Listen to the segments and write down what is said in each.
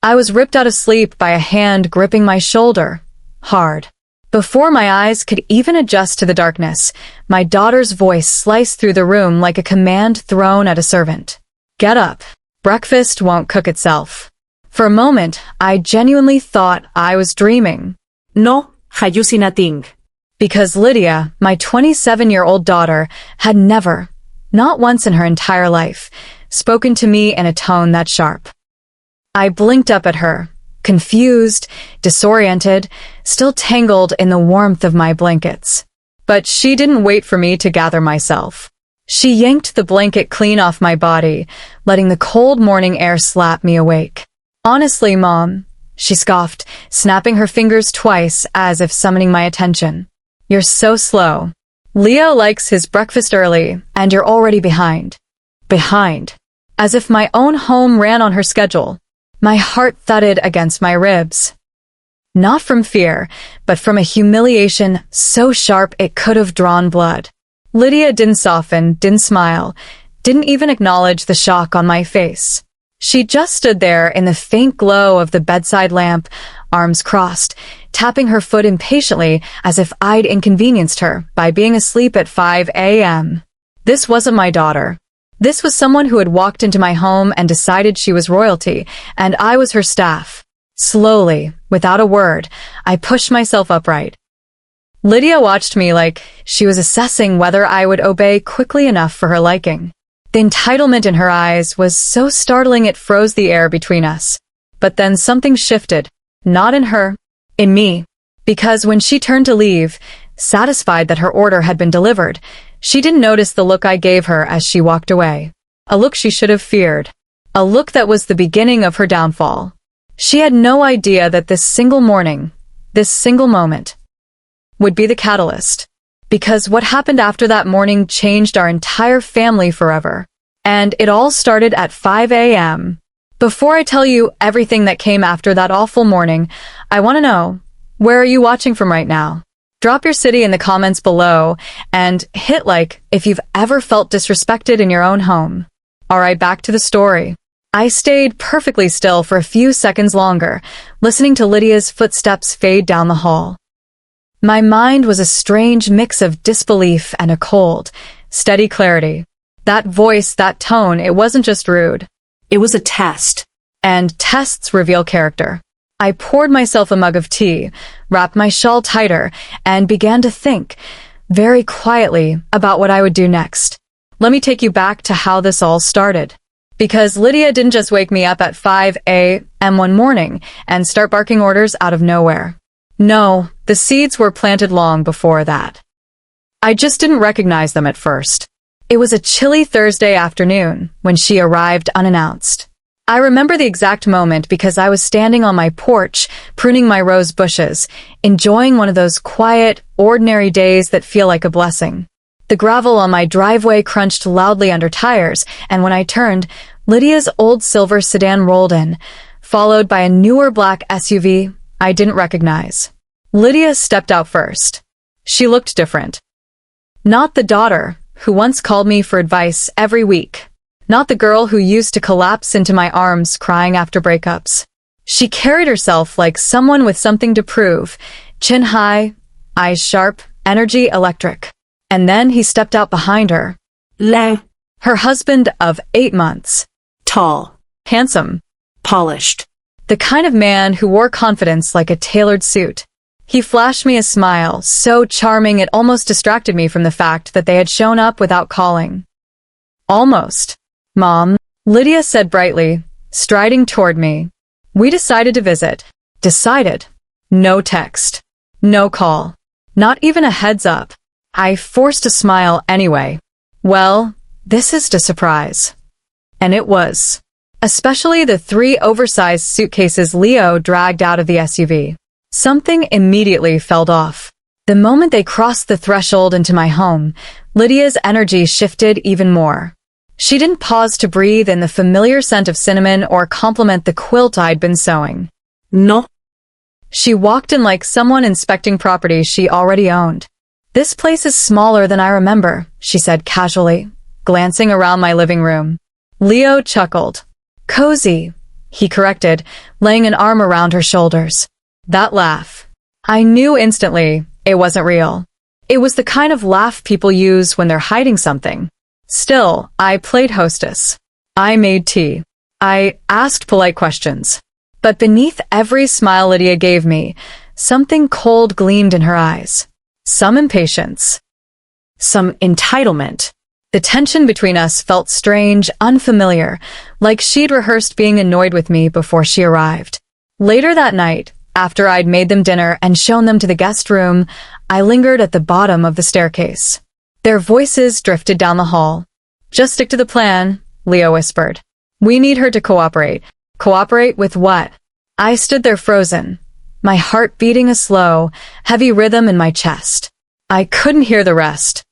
I was ripped out of sleep by a hand gripping my shoulder, hard. Before my eyes could even adjust to the darkness, my daughter's voice sliced through the room like a command thrown at a servant. Get up. Breakfast won't cook itself. For a moment, I genuinely thought I was dreaming. No, hallucinating. Because Lydia, my 27-year-old daughter, had never, not once in her entire life, spoken to me in a tone that sharp. I blinked up at her, confused, disoriented, still tangled in the warmth of my blankets. But she didn't wait for me to gather myself. She yanked the blanket clean off my body, letting the cold morning air slap me awake. Honestly, Mom, she scoffed, snapping her fingers twice as if summoning my attention. You're so slow. Leo likes his breakfast early, and you're already behind. Behind. As if my own home ran on her schedule. My heart thudded against my ribs. Not from fear, but from a humiliation so sharp it could have drawn blood. Lydia didn't soften, didn't smile, didn't even acknowledge the shock on my face. She just stood there in the faint glow of the bedside lamp, arms crossed, tapping her foot impatiently as if I'd inconvenienced her by being asleep at 5 a.m. This wasn't my daughter. This was someone who had walked into my home and decided she was royalty, and I was her staff. Slowly, without a word, I pushed myself upright. Lydia watched me like she was assessing whether I would obey quickly enough for her liking. The entitlement in her eyes was so startling it froze the air between us. But then something shifted, not in her, in me. Because when she turned to leave, satisfied that her order had been delivered, she didn't notice the look I gave her as she walked away. A look she should have feared. A look that was the beginning of her downfall. She had no idea that this single morning, this single moment, would be the catalyst. Because what happened after that morning changed our entire family forever. And it all started at 5 a.m. Before I tell you everything that came after that awful morning, I want to know, where are you watching from right now? Drop your city in the comments below and hit like if you've ever felt disrespected in your own home. Alright, back to the story. I stayed perfectly still for a few seconds longer, listening to Lydia's footsteps fade down the hall. My mind was a strange mix of disbelief and a cold, steady clarity. That voice, that tone, it wasn't just rude. It was a test. And tests reveal character. I poured myself a mug of tea, wrapped my shawl tighter, and began to think, very quietly, about what I would do next. Let me take you back to how this all started. Because Lydia didn't just wake me up at 5 a.m. one morning and start barking orders out of nowhere. No, the seeds were planted long before that. I just didn't recognize them at first. It was a chilly Thursday afternoon when she arrived unannounced. I remember the exact moment because I was standing on my porch, pruning my rose bushes, enjoying one of those quiet, ordinary days that feel like a blessing. The gravel on my driveway crunched loudly under tires, and when I turned, Lydia's old silver sedan rolled in, followed by a newer black SUV I didn't recognize. Lydia stepped out first. She looked different. Not the daughter who once called me for advice every week. Not the girl who used to collapse into my arms crying after breakups. She carried herself like someone with something to prove, chin high, eyes sharp, energy electric. And then he stepped out behind her. Her husband of 8 months. Tall. Handsome. Polished. The kind of man who wore confidence like a tailored suit. He flashed me a smile, so charming it almost distracted me from the fact that they had shown up without calling. Almost. Mom, Lydia said brightly, striding toward me. We decided to visit. Decided. No text. No call. Not even a heads up. I forced a smile anyway. Well, this is a surprise. And it was. Especially the 3 oversized suitcases Leo dragged out of the SUV. Something immediately fell off. The moment they crossed the threshold into my home, Lydia's energy shifted even more. She didn't pause to breathe in the familiar scent of cinnamon or compliment the quilt I'd been sewing. No. She walked in like someone inspecting property she already owned. This place is smaller than I remember, she said casually, glancing around my living room. Leo chuckled. Cozy, he corrected, laying an arm around her shoulders. That laugh. I knew instantly it wasn't real. It was the kind of laugh people use when they're hiding something. Still, I played hostess. I made tea. I asked polite questions. But beneath every smile Lydia gave me, something cold gleamed in her eyes. Some impatience. Some entitlement. The tension between us felt strange, unfamiliar, like she'd rehearsed being annoyed with me before she arrived. Later that night, after I'd made them dinner and shown them to the guest room, I lingered at the bottom of the staircase. Their voices drifted down the hall. Just stick to the plan, Leo whispered. We need her to cooperate. Cooperate with what? I stood there frozen, my heart beating a slow, heavy rhythm in my chest. I couldn't hear the rest.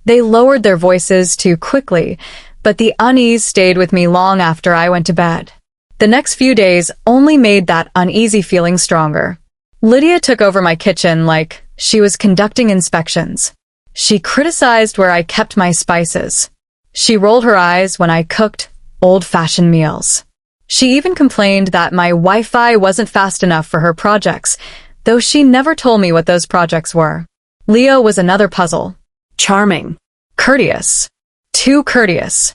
They lowered their voices too quickly, but the unease stayed with me long after I went to bed. The next few days only made that uneasy feeling stronger. Lydia took over my kitchen like she was conducting inspections. She criticized where I kept my spices. She rolled her eyes when I cooked old-fashioned meals. She even complained that my Wi-Fi wasn't fast enough for her projects, though she never told me what those projects were. Leo was another puzzle. Charming. Courteous. Too courteous.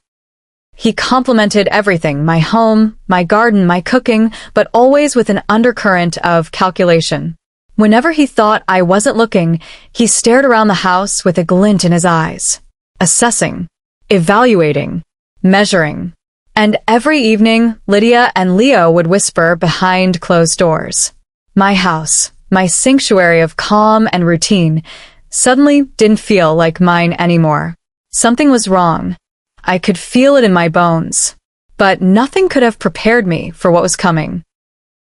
He complimented everything, my home, my garden, my cooking, but always with an undercurrent of calculation. Whenever he thought I wasn't looking, he stared around the house with a glint in his eyes. Assessing. Evaluating. Measuring. And every evening, Lydia and Leo would whisper behind closed doors. My house, my sanctuary of calm and routine, suddenly didn't feel like mine anymore. Something was wrong. I could feel it in my bones. But nothing could have prepared me for what was coming.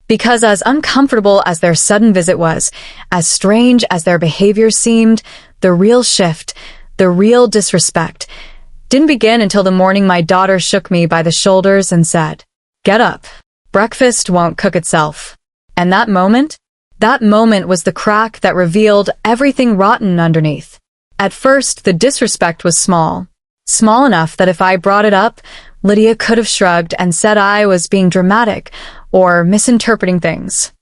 Because as uncomfortable as their sudden visit was, as strange as their behavior seemed, the real shift, the real disrespect, didn't begin until the morning my daughter shook me by the shoulders and said, "Get up. Breakfast won't cook itself." And that moment was the crack that revealed everything rotten underneath. At first, the disrespect was small. Small enough that if I brought it up, Lydia could have shrugged and said I was being dramatic or misinterpreting things.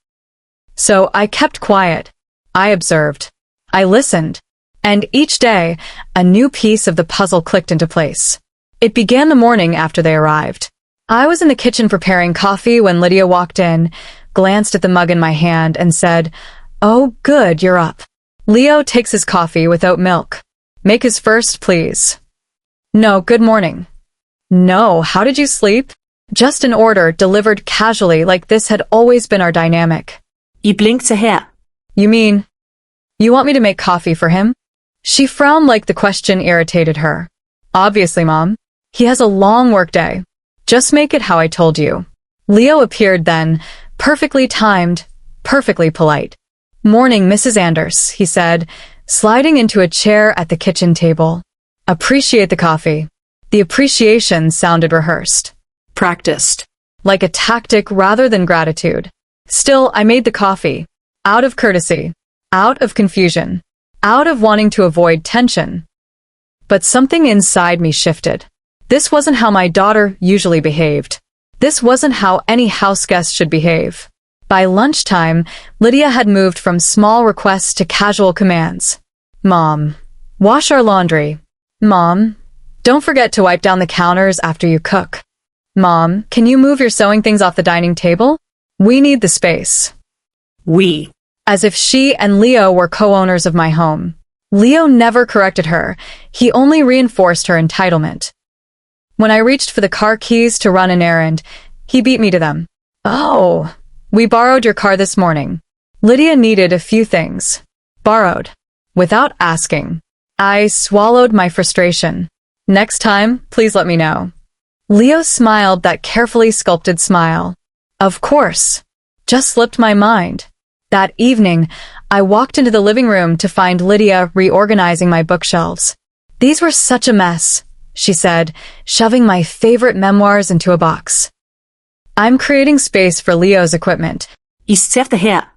So I kept quiet. I observed. I listened. And each day, a new piece of the puzzle clicked into place. It began the morning after they arrived. I was in the kitchen preparing coffee when Lydia walked in, glanced at the mug in my hand, and said, "Oh, good, you're up." Leo takes his coffee without milk. "Make his first, please." "No, good morning." "No, how did you sleep?" Just an order delivered casually like this had always been our dynamic. I blinkte her. "You mean, you want me to make coffee for him?" She frowned like the question irritated her. "Obviously, Mom. He has a long workday. Just make it how I told you." Leo appeared then, perfectly timed, perfectly polite. "Morning, Mrs. Anders," he said, sliding into a chair at the kitchen table. "Appreciate the coffee." The appreciation sounded rehearsed. Practiced. Like a tactic rather than gratitude. Still, I made the coffee. Out of courtesy. Out of confusion. Out of wanting to avoid tension. But something inside me shifted. This wasn't how my daughter usually behaved. This wasn't how any house guest should behave. By lunchtime, Lydia had moved from small requests to casual commands. "Mom, wash our laundry." "Mom, don't forget to wipe down the counters after you cook." "Mom, can you move your sewing things off the dining table? We need the space." We. As if she and Leo were co-owners of my home. Leo never corrected her. He only reinforced her entitlement. When I reached for the car keys to run an errand, he beat me to them. "Oh, we borrowed your car this morning." Lydia needed a few things. Borrowed. Without asking. I swallowed my frustration. "Next time, please let me know." Leo smiled that carefully sculpted smile. Of course. Just slipped my mind. That evening, I walked into the living room to find Lydia reorganizing my bookshelves. "These were such a mess," she said, shoving my favorite memoirs into a box. "I'm creating space for Leo's equipment." I ser det her.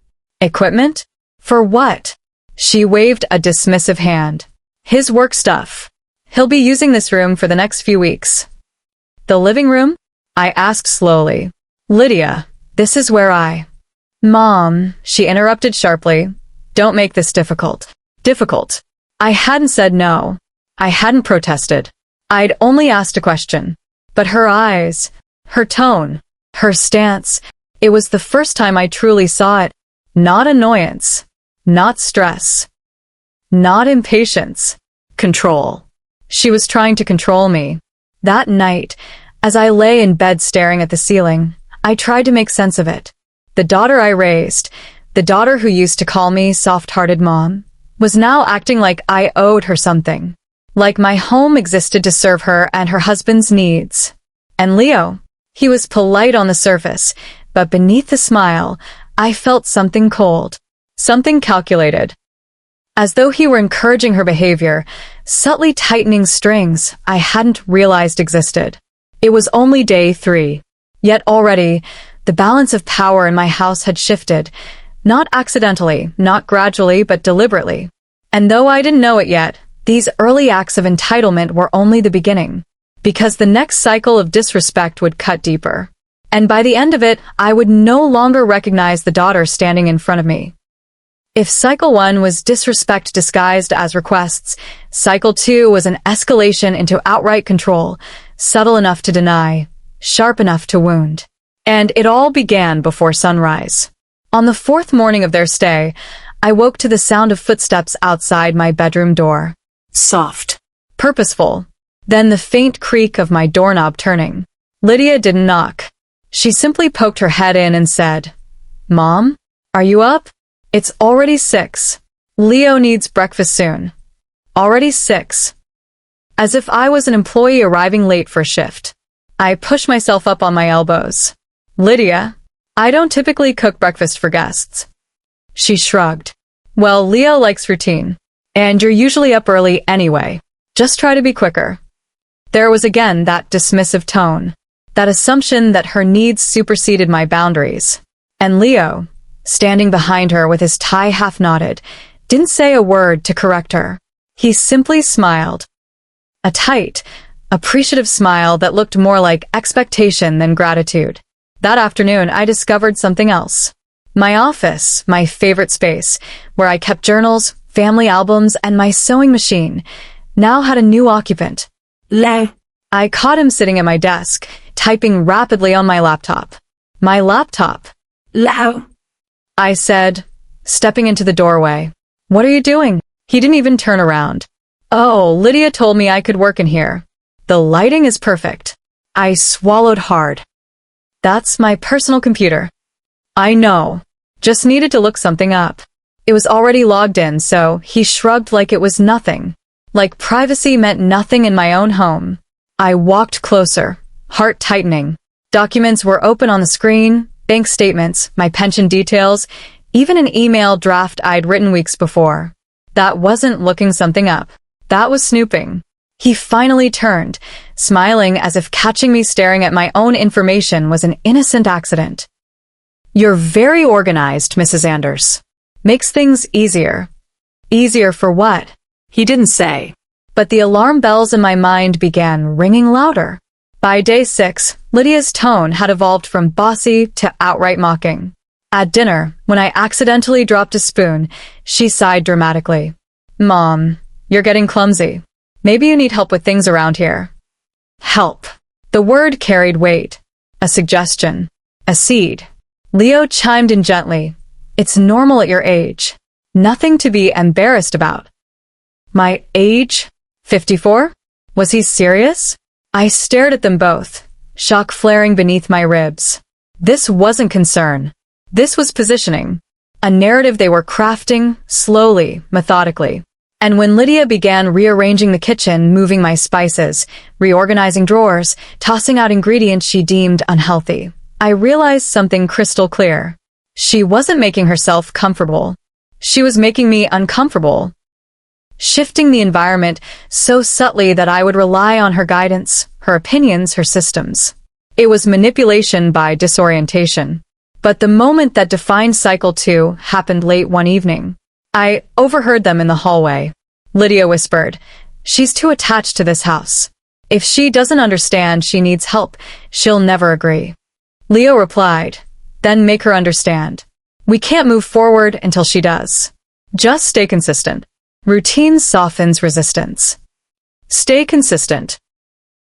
"Equipment? For what?" She waved a dismissive hand. "His work stuff. He'll be using this room for the next few weeks." "The living room?" I asked slowly. Lydia, this is where Mom, she interrupted sharply. Don't make this difficult. Difficult. I hadn't said no. I hadn't protested. I'd only asked a question. But her eyes, her tone, her stance, it was the first time I truly saw it. Not annoyance. Not stress. Not impatience. Control. She was trying to control me. That night, as I lay in bed staring at the ceiling, I tried to make sense of it. The daughter I raised, the daughter who used to call me soft-hearted mom, was now acting like I owed her something. Like my home existed to serve her and her husband's needs. And Leo, he was polite on the surface, but beneath the smile, I felt something cold. Something calculated. As though he were encouraging her behavior, subtly tightening strings I hadn't realized existed. It was only day 3. Yet already, the balance of power in my house had shifted. Not accidentally, not gradually, but deliberately. And though I didn't know it yet, these early acts of entitlement were only the beginning. Because the next cycle of disrespect would cut deeper. And by the end of it, I would no longer recognize the daughter standing in front of me. If cycle 1 was disrespect disguised as requests, cycle 2 was an escalation into outright control, subtle enough to deny, sharp enough to wound. And it all began before sunrise. On the 4th morning of their stay, I woke to the sound of footsteps outside my bedroom door. Soft. Purposeful. Then the faint creak of my doorknob turning. Lydia didn't knock. She simply poked her head in and said, "Mom, are you up? It's already 6. Leo needs breakfast soon." Already 6. As if I was an employee arriving late for a shift. I pushed myself up on my elbows. "Lydia, I don't typically cook breakfast for guests." She shrugged. "Well, Leo likes routine. And you're usually up early anyway. Just try to be quicker." There was again that dismissive tone, that assumption that her needs superseded my boundaries. And Leo, standing behind her with his tie half knotted, didn't say a word to correct her. He simply smiled. A tight, appreciative smile that looked more like expectation than gratitude. That afternoon, I discovered something else. My office, my favorite space, where I kept journals, family albums, and my sewing machine, now had a new occupant. Leo. I caught him sitting at my desk, typing rapidly on my laptop. My laptop. Leo. I said, stepping into the doorway. "What are you doing?" He didn't even turn around. "Oh, Lydia told me I could work in here. The lighting is perfect." I swallowed hard. "That's my personal computer." "I know. Just needed to look something up." It was already logged in, so he shrugged like it was nothing. Like privacy meant nothing in my own home. I walked closer, heart tightening. Documents were open on the screen, bank statements, my pension details, even an email draft I'd written weeks before. That wasn't looking something up. That was snooping. He finally turned, smiling as if catching me staring at my own information was an innocent accident. "You're very organized, Mrs. Anders. Makes things easier." Easier for what? He didn't say. But the alarm bells in my mind began ringing louder. By day 6, Lydia's tone had evolved from bossy to outright mocking. At dinner, when I accidentally dropped a spoon, she sighed dramatically. "Mom, you're getting clumsy. Maybe you need help with things around here." Help. The word carried weight. A suggestion. A seed. Leo chimed in gently. "It's normal at your age. Nothing to be embarrassed about." My age? 54? Was he serious? I stared at them both, shock flaring beneath my ribs. This wasn't concern. This was positioning. A narrative they were crafting, slowly, methodically. And when Lydia began rearranging the kitchen, moving my spices, reorganizing drawers, tossing out ingredients she deemed unhealthy, I realized something crystal clear. She wasn't making herself comfortable. She was making me uncomfortable. Shifting the environment so subtly that I would rely on her guidance, her opinions, her systems. It was manipulation by disorientation. But the moment that defined cycle 2 happened late one evening. I overheard them in the hallway. Lydia whispered, "She's too attached to this house. If she doesn't understand she needs help, she'll never agree." Leo replied, then make her understand. We can't move forward until she does. Just stay consistent. Routine softens resistance. Stay consistent.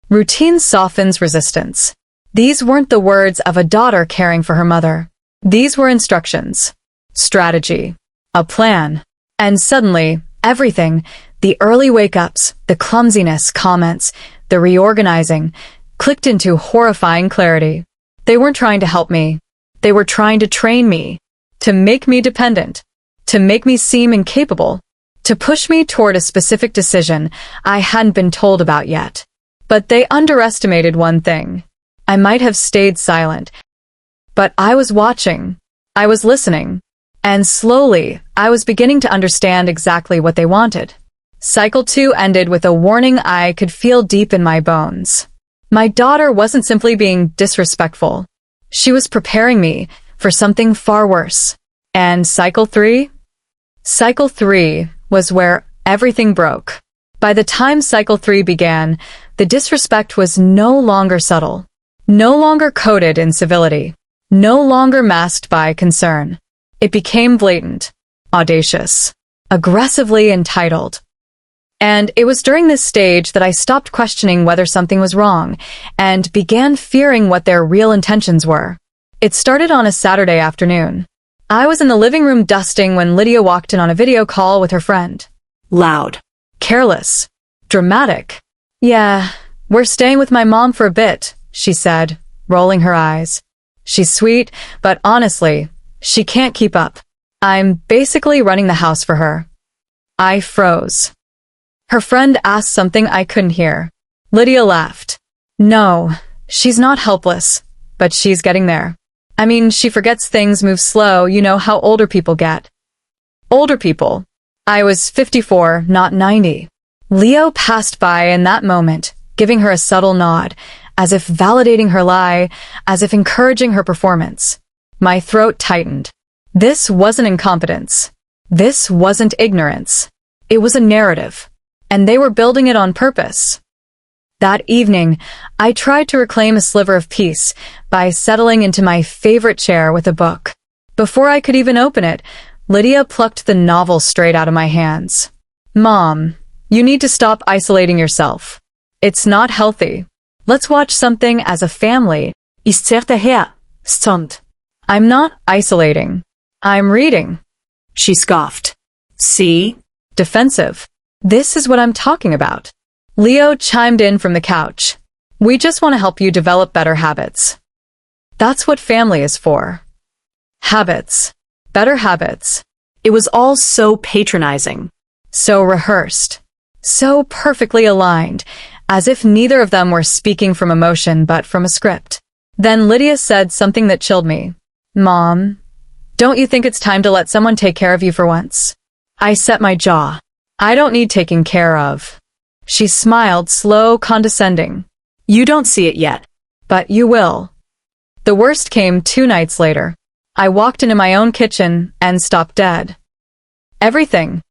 Routine softens resistance. These weren't the words of a daughter caring for her mother. These were instructions, strategy, a plan. And suddenly, everything, the early wake-ups, the clumsiness, comments, the reorganizing, clicked into horrifying clarity. They weren't trying to help me. They were trying to train me, to make me dependent, to make me seem incapable, to push me toward a specific decision I hadn't been told about yet. But they underestimated one thing. I might have stayed silent, but I was watching. I was listening. And slowly, I was beginning to understand exactly what they wanted. Cycle 2 ended with a warning I could feel deep in my bones. My daughter wasn't simply being disrespectful. She was preparing me for something far worse. And Cycle 3? Cycle 3 was where everything broke. By the time Cycle 3 began, the disrespect was no longer subtle, no longer coded in civility, no longer masked by concern. It became blatant, audacious, aggressively entitled. And it was during this stage that I stopped questioning whether something was wrong and began fearing what their real intentions were. It started on a Saturday afternoon. I was in the living room dusting when Lydia walked in on a video call with her friend. Loud. Careless. Dramatic. Yeah, we're staying with my mom for a bit, she said, rolling her eyes. She's sweet, but honestly, she can't keep up. I'm basically running the house for her. I froze. Her friend asked something I couldn't hear. Lydia laughed. No, she's not helpless, but she's getting there. I mean, she forgets things move slow, you know how older people get. Older people. I was 54, not 90. Leo passed by in that moment, giving her a subtle nod, as if validating her lie, as if encouraging her performance. My throat tightened. This wasn't incompetence. This wasn't ignorance. It was a narrative, and they were building it on purpose. That evening, I tried to reclaim a sliver of peace by settling into my favorite chair with a book. Before I could even open it, Lydia plucked the novel straight out of my hands. Mom, you need to stop isolating yourself. It's not healthy. Let's watch something as a family. Ist her. Stunned. I'm not isolating. I'm reading. She scoffed. See? Defensive. This is what I'm talking about. Leo chimed in from the couch. We just want to help you develop better habits. That's what family is for. Habits. Better habits. It was all so patronizing. So rehearsed. So perfectly aligned, as if neither of them were speaking from emotion but from a script. Then Lydia said something that chilled me. Mom, don't you think it's time to let someone take care of you for once? I set my jaw. I don't need taking care of. She smiled, slow, condescending. You don't see it yet. But you will. The worst came 2 nights later. I walked into my own kitchen and stopped dead. Everything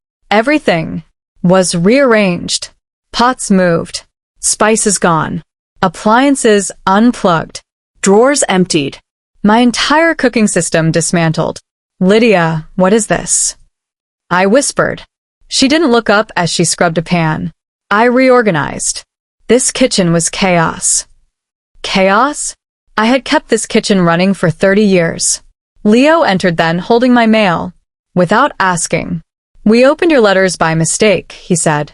was rearranged. Pots moved. Spices gone. Appliances unplugged. Drawers emptied. My entire cooking system dismantled. Lydia, what is this? I whispered. She didn't look up as she scrubbed a pan. I reorganized. This kitchen was chaos. Chaos? I had kept this kitchen running for 30 years. Leo entered then, holding my mail. Without asking. We opened your letters by mistake, he said.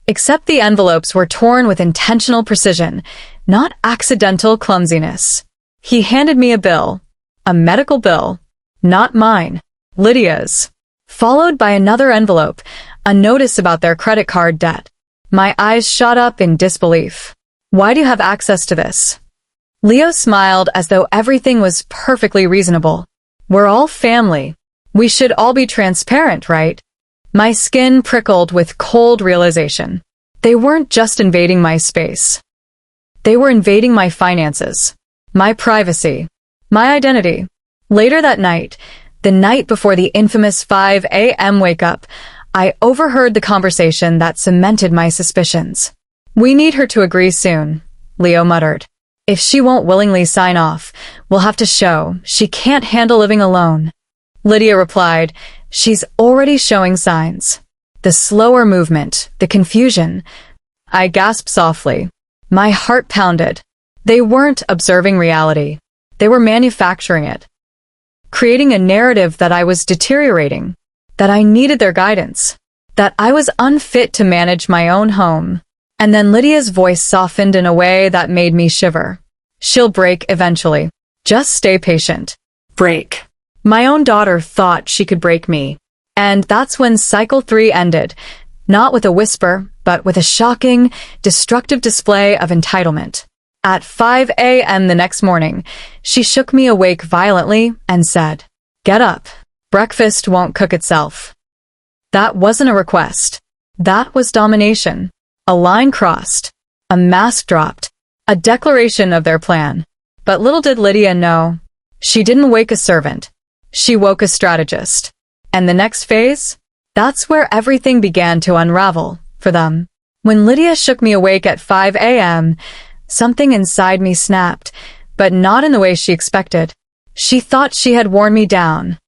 Except the envelopes were torn with intentional precision, not accidental clumsiness. He handed me a bill. A medical bill. Not mine. Lydia's. Followed by another envelope, a notice about their credit card debt. My eyes shot up in disbelief. Why do you have access to this? Leo smiled as though everything was perfectly reasonable. We're all family. We should all be transparent, right? My skin prickled with cold realization. They weren't just invading my space. They were invading my finances, my privacy, my identity. Later that night, the night before the infamous 5 a.m. wake-up, I overheard the conversation that cemented my suspicions. We need her to agree soon, Leo muttered. If she won't willingly sign off, we'll have to show she can't handle living alone. Lydia replied, "She's already showing signs." The slower movement, the confusion. I gasped softly. My heart pounded. They weren't observing reality. They were manufacturing it. Creating a narrative that I was deteriorating, that I needed their guidance, that I was unfit to manage my own home. And then Lydia's voice softened in a way that made me shiver. "She'll break eventually. Just stay patient." Break. My own daughter thought she could break me. And that's when cycle 3 ended, not with a whisper, but with a shocking, destructive display of entitlement. At 5 a.m. the next morning, she shook me awake violently and said, "Get up. Breakfast won't cook itself." That wasn't a request. That was domination. A line crossed. A mask dropped. A declaration of their plan. But little did Lydia know, she didn't wake a servant. She woke a strategist. And the next phase? That's where everything began to unravel for them. When Lydia shook me awake at 5 a.m., something inside me snapped, but not in the way she expected. She thought she had worn me down.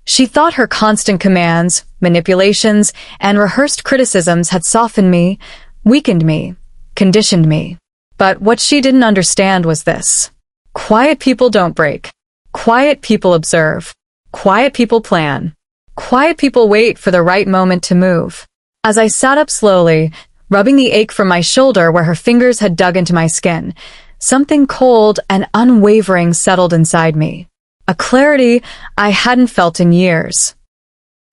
She thought her constant commands, manipulations, and rehearsed criticisms had softened me, weakened me, conditioned me. But what she didn't understand was this. Quiet people don't break. Quiet people observe. Quiet people plan. Quiet people wait for the right moment to move. As I sat up slowly, rubbing the ache from my shoulder where her fingers had dug into my skin, something cold and unwavering settled inside me. A clarity I hadn't felt in years.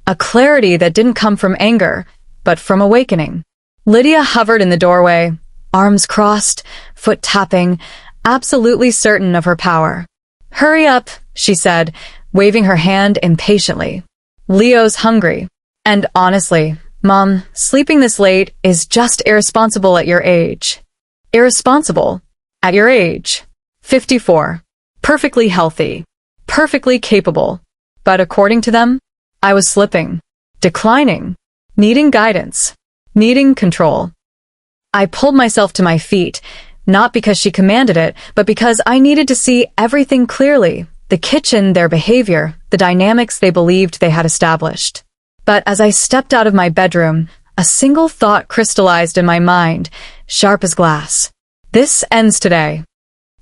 A clarity that didn't come from anger, but from awakening. Lydia hovered in the doorway, arms crossed, foot tapping, absolutely certain of her power. "Hurry up," she said, waving her hand impatiently. "Leo's hungry. And honestly, Mom, sleeping this late is just irresponsible at your age." Irresponsible? At your age? 54. Perfectly healthy. Perfectly capable. But according to them, I was slipping. Declining. Needing guidance. Needing control. I pulled myself to my feet, not because she commanded it, but because I needed to see everything clearly. The kitchen, their behavior, the dynamics they believed they had established. But as I stepped out of my bedroom, a single thought crystallized in my mind, sharp as glass. This ends today.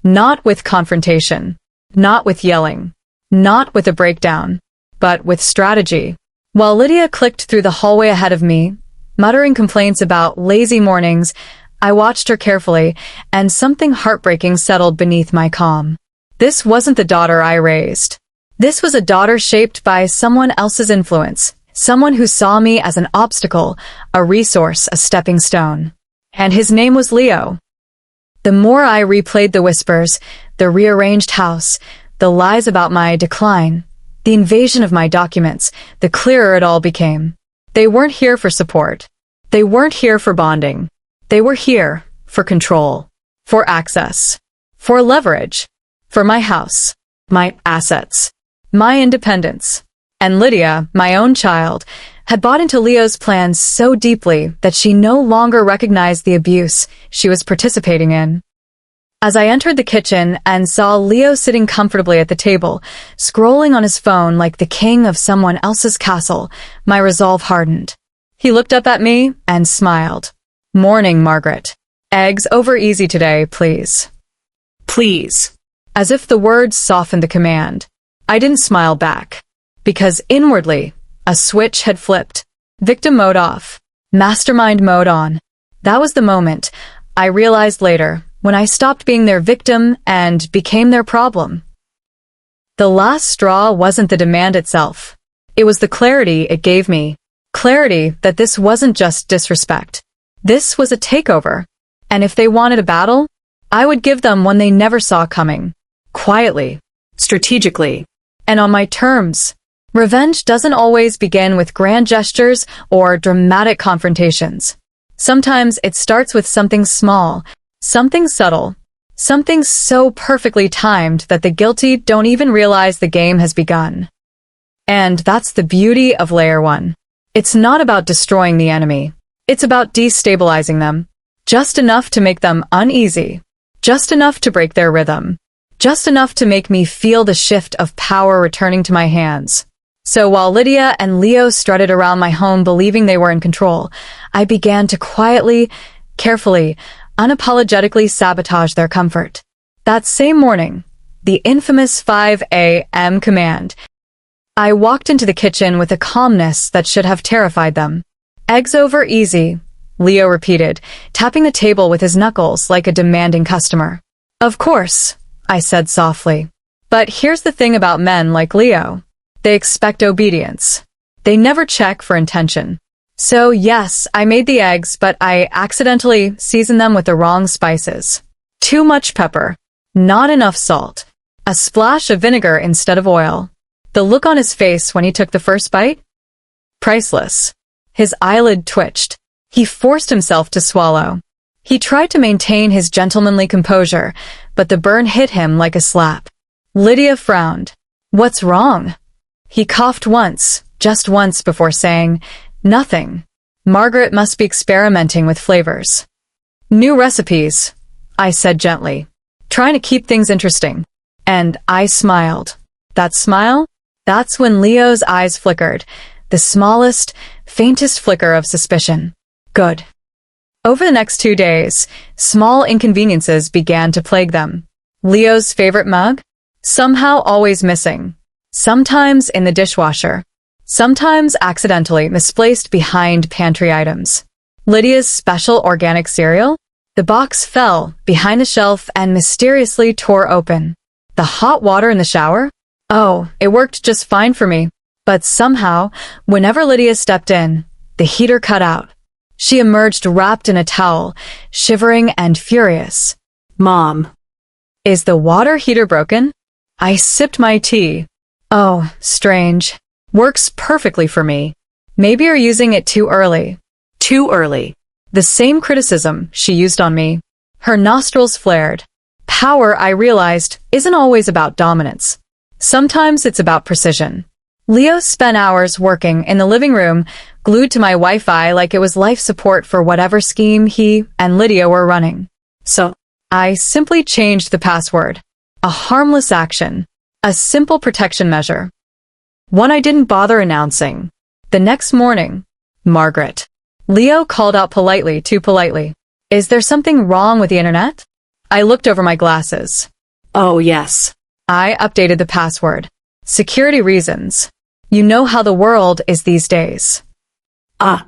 Not with confrontation. Not with yelling. Not with a breakdown. But with strategy. While Lydia clicked through the hallway ahead of me, muttering complaints about lazy mornings, I watched her carefully, and something heartbreaking settled beneath my calm. This wasn't the daughter I raised. This was a daughter shaped by someone else's influence. Someone who saw me as an obstacle, a resource, a stepping stone. And his name was Leo. The more I replayed the whispers, the rearranged house, the lies about my decline, the invasion of my documents, the clearer it all became. They weren't here for support. They weren't here for bonding. They were here for control, for access, for leverage, for my house, my assets, my independence. And Lydia, my own child, had bought into Leo's plans so deeply that she no longer recognized the abuse she was participating in. As I entered the kitchen and saw Leo sitting comfortably at the table, scrolling on his phone like the king of someone else's castle, my resolve hardened. He looked up at me and smiled. "Morning, Margaret. Eggs over easy today, please." Please. As if the words softened the command. I didn't smile back. Because inwardly, a switch had flipped. Victim mode off. Mastermind mode on. That was the moment, I realized later, when I stopped being their victim and became their problem. The last straw wasn't the demand itself. It was the clarity it gave me. Clarity that this wasn't just disrespect. This was a takeover. And if they wanted a battle, I would give them one they never saw coming. Quietly. Strategically. And on my terms. Revenge doesn't always begin with grand gestures or dramatic confrontations. Sometimes it starts with something small, something subtle, something so perfectly timed that the guilty don't even realize the game has begun. And that's the beauty of Layer 1. It's not about destroying the enemy. It's about destabilizing them. Just enough to make them uneasy. Just enough to break their rhythm. Just enough to make me feel the shift of power returning to my hands. So while Lydia and Leo strutted around my home believing they were in control, I began to quietly, carefully, unapologetically sabotage their comfort. That same morning, the infamous 5 a.m. command, I walked into the kitchen with a calmness that should have terrified them. Eggs over easy, Leo repeated, tapping the table with his knuckles like a demanding customer. Of course, I said softly. But here's the thing about men like Leo. They expect obedience. They never check for intention. So yes, I made the eggs, but I accidentally seasoned them with the wrong spices. Too much pepper. Not enough salt. A splash of vinegar instead of oil. The look on his face when he took the first bite? Priceless. His eyelid twitched. He forced himself to swallow. He tried to maintain his gentlemanly composure, but the burn hit him like a slap. Lydia frowned. What's wrong? He coughed once, just once before saying, nothing. Margaret must be experimenting with flavors. New recipes, I said gently, trying to keep things interesting. And I smiled. That smile? That's when Leo's eyes flickered, the smallest, faintest flicker of suspicion. Good. Over the next 2 days, small inconveniences began to plague them. Leo's favorite mug? Somehow always missing. Sometimes in the dishwasher. Sometimes accidentally misplaced behind pantry items. Lydia's special organic cereal? The box fell behind the shelf and mysteriously tore open. The hot water in the shower? Oh, it worked just fine for me. But somehow, whenever Lydia stepped in, the heater cut out. She emerged wrapped in a towel, shivering and furious. Mom. Is the water heater broken? I sipped my tea. Oh, strange. Works perfectly for me. Maybe you're using it too early. Too early. The same criticism she used on me. Her nostrils flared. Power, I realized, isn't always about dominance. Sometimes it's about precision. Leo spent hours working in the living room, glued to my Wi-Fi like it was life support for whatever scheme he and Lydia were running. So, I simply changed the password. A harmless action. A simple protection measure. One I didn't bother announcing. The next morning, Margaret. Leo called out politely, too politely. Is there something wrong with the internet? I looked over my glasses. Oh, yes. I updated the password. Security reasons. You know how the world is these days. Ah.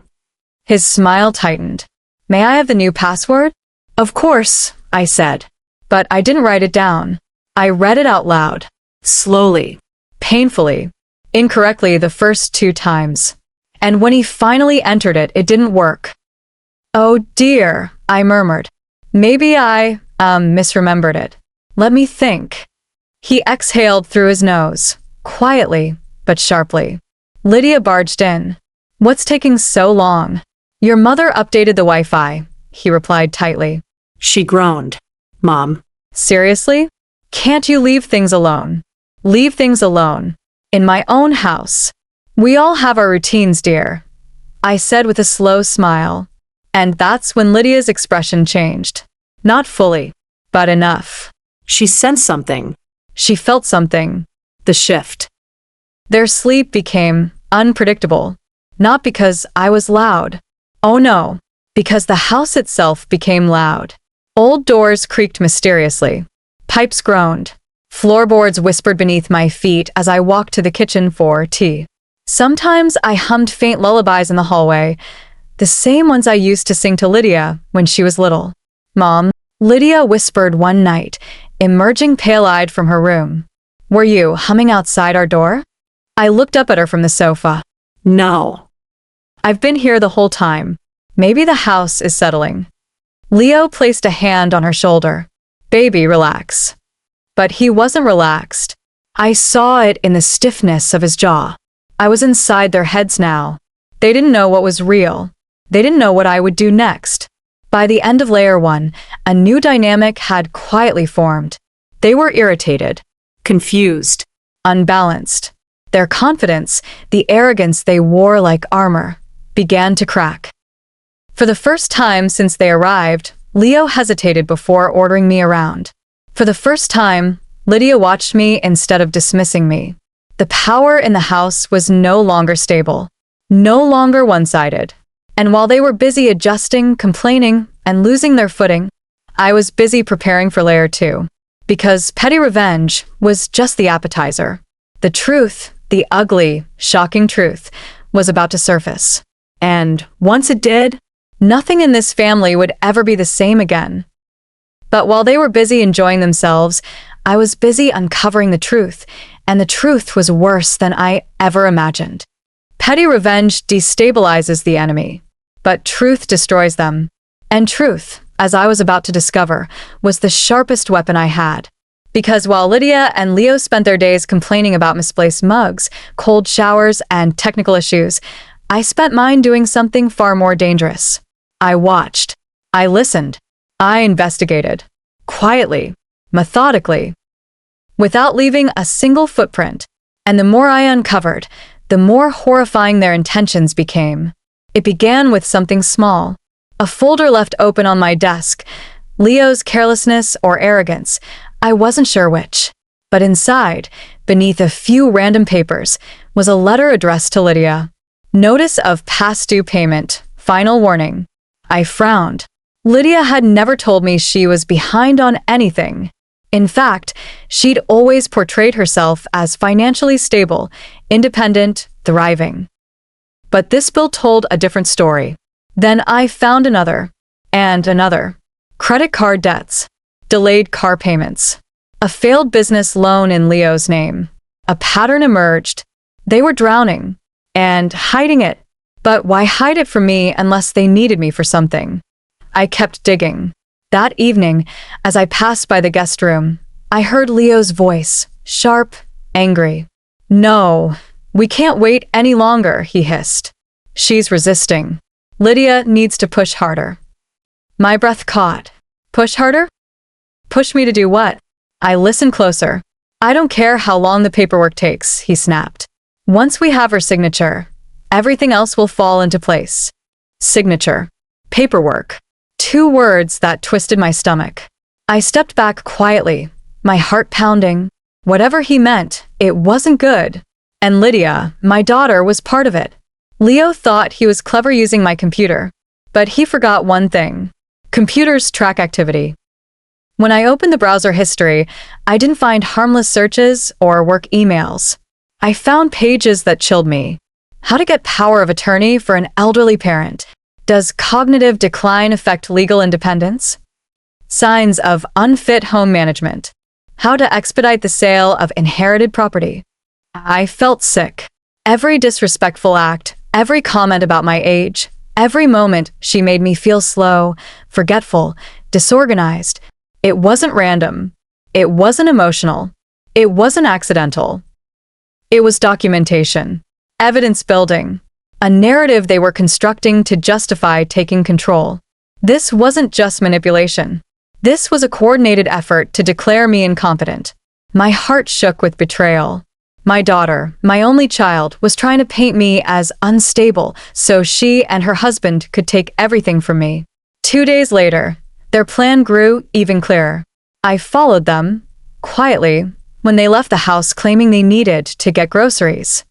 His smile tightened. May I have the new password? Of course, I said. But I didn't write it down. I read it out loud. Slowly. Painfully. Incorrectly the first 2 times. And when he finally entered it, it didn't work. Oh dear, I murmured. Maybe I, misremembered it. Let me think. He exhaled through his nose, quietly, but sharply. Lydia barged in. What's taking so long? Your mother updated the Wi-Fi, he replied tightly. She groaned. Mom. Seriously? Can't you leave things alone? Leave things alone. In my own house. We all have our routines, dear. I said with a slow smile. And that's when Lydia's expression changed. Not fully, but enough. She sensed something. She felt something. The shift. Their sleep became unpredictable. Not because I was loud. Oh no, because the house itself became loud. Old doors creaked mysteriously. Pipes groaned. Floorboards whispered beneath my feet as I walked to the kitchen for tea. Sometimes I hummed faint lullabies in the hallway, the same ones I used to sing to Lydia when she was little. Mom, Lydia whispered one night, emerging pale-eyed from her room. Were you humming outside our door? I looked up at her from the sofa. No. I've been here the whole time. Maybe the house is settling. Leo placed a hand on her shoulder. Baby, relax. But he wasn't relaxed. I saw it in the stiffness of his jaw. I was inside their heads now. They didn't know what was real. They didn't know what I would do next. By the end of layer 1, a new dynamic had quietly formed. They were irritated, confused, unbalanced. Their confidence, the arrogance they wore like armor, began to crack. For the first time since they arrived, Leo hesitated before ordering me around. For the first time, Lydia watched me instead of dismissing me. The power in the house was no longer stable, no longer one-sided. And while they were busy adjusting, complaining, and losing their footing, I was busy preparing for layer 2. Because petty revenge was just the appetizer. The truth, the ugly, shocking truth, was about to surface. And once it did, nothing in this family would ever be the same again. But while they were busy enjoying themselves, I was busy uncovering the truth, and the truth was worse than I ever imagined. Petty revenge destabilizes the enemy, but truth destroys them. And truth, as I was about to discover, was the sharpest weapon I had. Because while Lydia and Leo spent their days complaining about misplaced mugs, cold showers, and technical issues, I spent mine doing something far more dangerous. I watched. I listened. I investigated. Quietly. Methodically. Without leaving a single footprint. And the more I uncovered, the more horrifying their intentions became. It began with something small. A folder left open on my desk. Leo's carelessness or arrogance. I wasn't sure which. But inside, beneath a few random papers, was a letter addressed to Lydia. Notice of past due payment. Final warning. I frowned. Lydia had never told me she was behind on anything. In fact, she'd always portrayed herself as financially stable, independent, thriving. But this bill told a different story. Then I found another. And another. Credit card debts. Delayed car payments. A failed business loan in Leo's name. A pattern emerged. They were drowning. And hiding it. But why hide it from me unless they needed me for something? I kept digging. That evening, as I passed by the guest room, I heard Leo's voice, sharp, angry. "No, we can't wait any longer," he hissed. "She's resisting. Lydia needs to push harder." My breath caught. Push harder? Push me to do what? I listened closer. "I don't care how long the paperwork takes," he snapped. "Once we have her signature, everything else will fall into place." Signature. Paperwork. Two words that twisted my stomach. I stepped back quietly, my heart pounding. Whatever he meant, it wasn't good. And Lydia, my daughter, was part of it. Leo thought he was clever using my computer, but he forgot one thing. Computers track activity. When I opened the browser history, I didn't find harmless searches or work emails. I found pages that chilled me. How to get power of attorney for an elderly parent. Does cognitive decline affect legal independence? Signs of unfit home management. How to expedite the sale of inherited property. I felt sick. Every disrespectful act, every comment about my age, every moment she made me feel slow, forgetful, disorganized. It wasn't random. It wasn't emotional. It wasn't accidental. It was documentation. Evidence building. A narrative they were constructing to justify taking control. This wasn't just manipulation. This was a coordinated effort to declare me incompetent. My heart shook with betrayal. My daughter, my only child, was trying to paint me as unstable so she and her husband could take everything from me. 2 days later, their plan grew even clearer. I followed them, quietly, when they left the house claiming they needed to get groceries.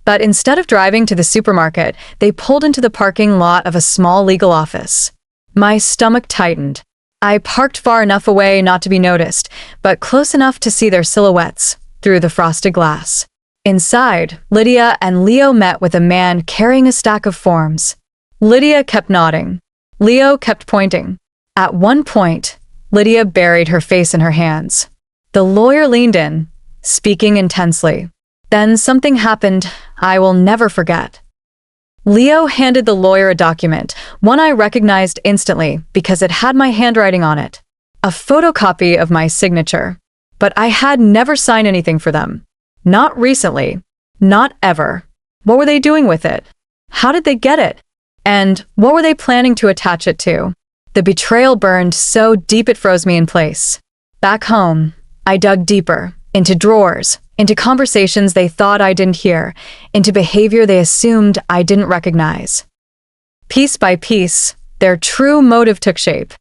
But instead of driving to the supermarket, they pulled into the parking lot of a small legal office. My stomach tightened. I parked far enough away not to be noticed, but close enough to see their silhouettes through the frosted glass. Inside, Lydia and Leo met with a man carrying a stack of forms. Lydia kept nodding. Leo kept pointing. At one point, Lydia buried her face in her hands. The lawyer leaned in, speaking intensely. Then something happened I will never forget. Leo handed the lawyer a document, one I recognized instantly because it had my handwriting on it. A photocopy of my signature. But I had never signed anything for them. Not recently. Not ever. What were they doing with it? How did they get it? And what were they planning to attach it to? The betrayal burned so deep it froze me in place. Back home, I dug deeper, into drawers, into conversations they thought I didn't hear, into behavior they assumed I didn't recognize. Piece by piece, their true motive took shape.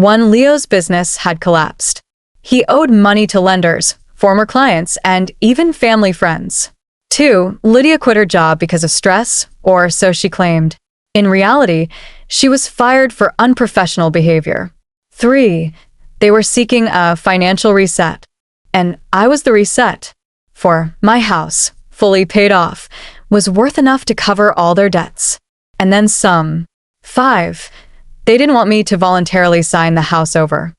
1. Leo's business had collapsed. He owed money to lenders, former clients, and even family friends. 2. Lydia quit her job because of stress, or so she claimed. In reality, she was fired for unprofessional behavior. 3. They were seeking a financial reset. And I was the reset. For my house, fully paid off, was worth enough to cover all their debts. And then some. 5. They didn't want me to voluntarily sign the house over.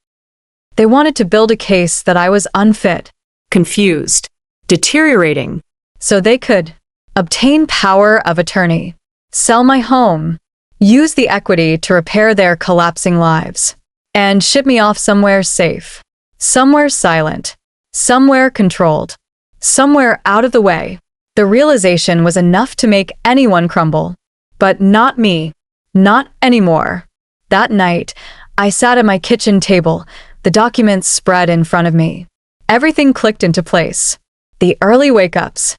They wanted to build a case that I was unfit, Confused. Deteriorating. so they could obtain power of attorney, sell my home, use the equity to repair their collapsing lives, and ship me off somewhere safe, somewhere silent, somewhere controlled, somewhere out of the way. The realization was enough to make anyone crumble. But not me. Not anymore. That night, I sat at my kitchen table, the documents spread in front of me. Everything clicked into place. The early wake-ups,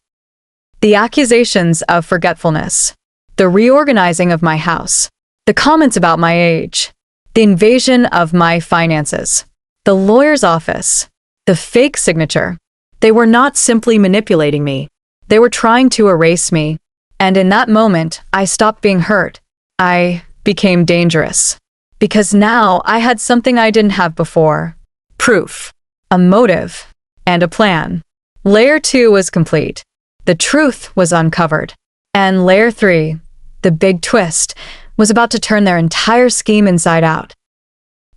the accusations of forgetfulness, the reorganizing of my house, the comments about my age, the invasion of my finances, the lawyer's office, the fake signature. They were not simply manipulating me. They were trying to erase me. And in that moment, I stopped being hurt. I became dangerous. Because now I had something I didn't have before. Proof, a motive, and a plan. Layer 2 was complete. The truth was uncovered. And Layer 3, the big twist, was about to turn their entire scheme inside out.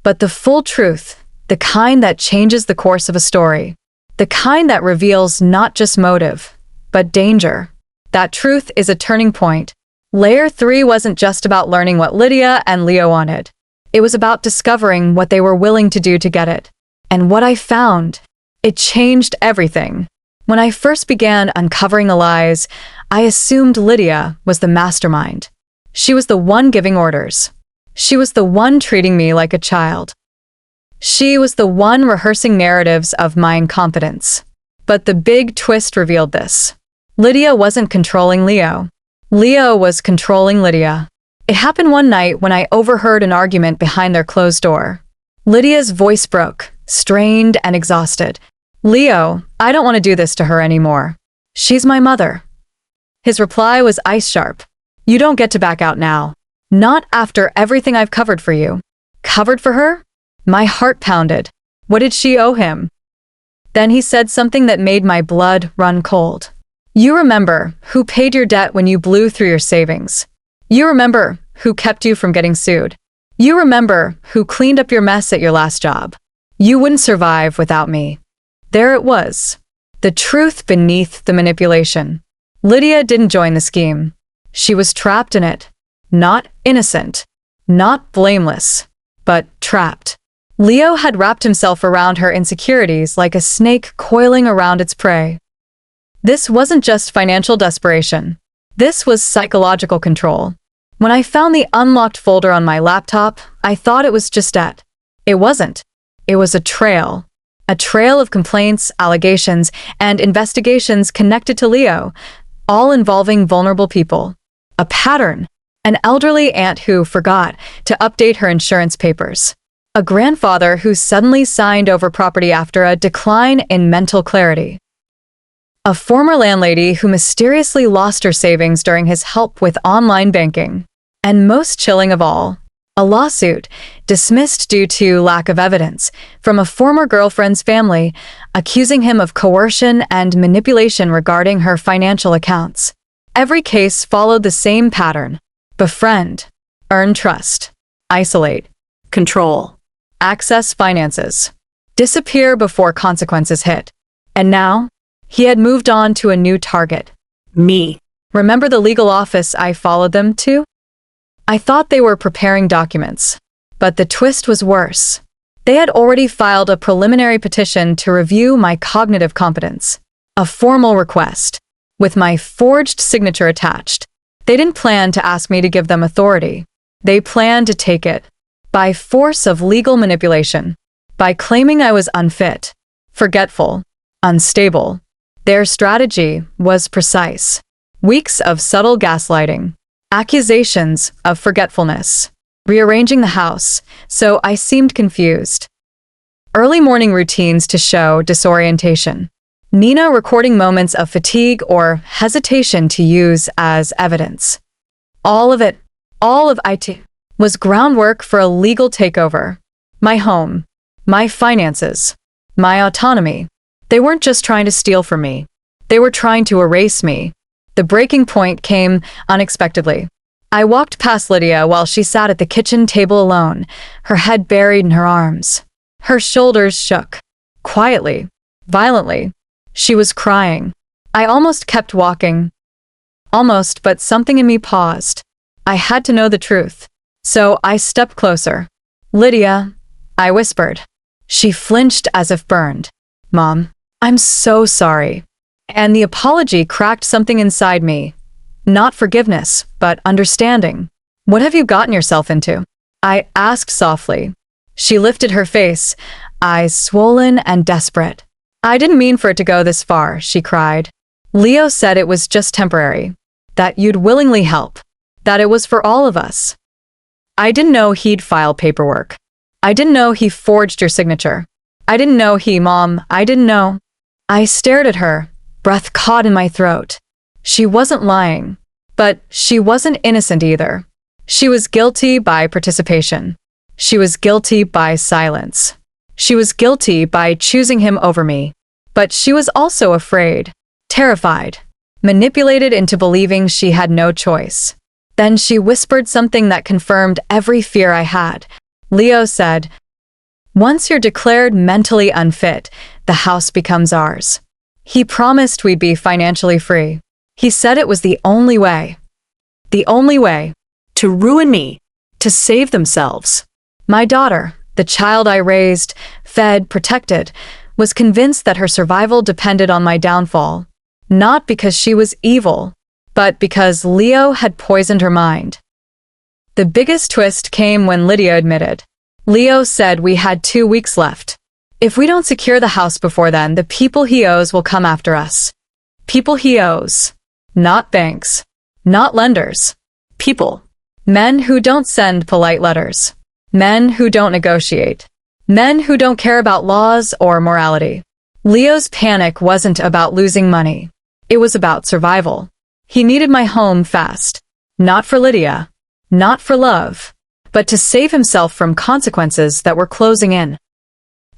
But the full truth, the kind that changes the course of a story, the kind that reveals not just motive, but danger. That truth is a turning point. Layer 3 wasn't just about learning what Lydia and Leo wanted. It was about discovering what they were willing to do to get it. And what I found, it changed everything. When I first began uncovering the lies, I assumed Lydia was the mastermind. She was the one giving orders. She was the one treating me like a child. She was the one rehearsing narratives of my incompetence. But the big twist revealed this. Lydia wasn't controlling Leo. Leo was controlling Lydia. It happened one night when I overheard an argument behind their closed door. Lydia's voice broke, strained and exhausted. "Leo, I don't want to do this to her anymore. She's my mother." His reply was ice sharp. "You don't get to back out now. Not after everything I've covered for you." Covered for her? My heart pounded. What did she owe him? Then he said something that made my blood run cold. "You remember who paid your debt when you blew through your savings. You remember who kept you from getting sued. You remember who cleaned up your mess at your last job. You wouldn't survive without me." There it was. The truth beneath the manipulation. Lydia didn't join the scheme. She was trapped in it. Not innocent. Not blameless. But trapped. Leo had wrapped himself around her insecurities like a snake coiling around its prey. This wasn't just financial desperation. This was psychological control. When I found the unlocked folder on my laptop, I thought it was just debt. It wasn't. It was a trail. A trail of complaints, allegations, and investigations connected to Leo, all involving vulnerable people. A pattern. An elderly aunt who forgot to update her insurance papers. A grandfather who suddenly signed over property after a decline in mental clarity. A former landlady who mysteriously lost her savings during his help with online banking. And most chilling of all, a lawsuit, dismissed due to lack of evidence, from a former girlfriend's family, accusing him of coercion and manipulation regarding her financial accounts. Every case followed the same pattern. Befriend, earn trust, isolate, control, access finances, disappear before consequences hit. And now, he had moved on to a new target. Me. Remember the legal office I followed them to? I thought they were preparing documents. But the twist was worse. They had already filed a preliminary petition to review my cognitive competence. A formal request. With my forged signature attached. They didn't plan to ask me to give them authority. They planned to take it. By force of legal manipulation. By claiming I was unfit, forgetful, unstable. Their strategy was precise. Weeks of subtle gaslighting. Accusations of forgetfulness. rearranging the house, so I seemed confused. Early morning routines to show disorientation. Nina recording moments of fatigue or hesitation to use as evidence. All of it, all of it, was groundwork for a legal takeover. My home, my finances, my autonomy. They weren't just trying to steal from me. They were trying to erase me. The breaking point came unexpectedly. I walked past Lydia while she sat at the kitchen table alone, her head buried in her arms. Her shoulders shook. Quietly, violently. She was crying. I almost kept walking. Almost, but something in me paused. I had to know the truth. So I stepped closer. "Lydia," I whispered. She flinched as if burned. "Mom, I'm so sorry." And the apology cracked something inside me. Not forgiveness, but understanding. "What have you gotten yourself into?" I asked softly. She lifted her face, eyes swollen and desperate. "I didn't mean for it to go this far," she cried. "Leo said it was just temporary. That you'd willingly help. That it was for all of us." I didn't know he'd file paperwork. I didn't know he forged your signature. I didn't know Mom, I didn't know. I stared at her, breath caught in my throat. She wasn't lying, but she wasn't innocent either. She was guilty by participation. She was guilty by silence. She was guilty by choosing him over me. But she was also afraid, terrified, manipulated into believing she had no choice. Then she whispered something that confirmed every fear I had. Leo said, "Once you're declared mentally unfit, the house becomes ours." He promised we'd be financially free. He said it was the only way. The only way. To ruin me. To save themselves. My daughter, the child I raised, fed, protected, was convinced that her survival depended on my downfall. Not because she was evil, but because Leo had poisoned her mind. The biggest twist came when Lydia admitted. Leo said we had 2 weeks left. If we don't secure the house before then, the people he owes will come after us. People he owes. Not banks. Not lenders. People. Men who don't send polite letters. Men who don't negotiate. Men who don't care about laws or morality. Leo's panic wasn't about losing money. It was about survival. He needed my home fast. Not for Lydia. Not for love. But to save himself from consequences that were closing in.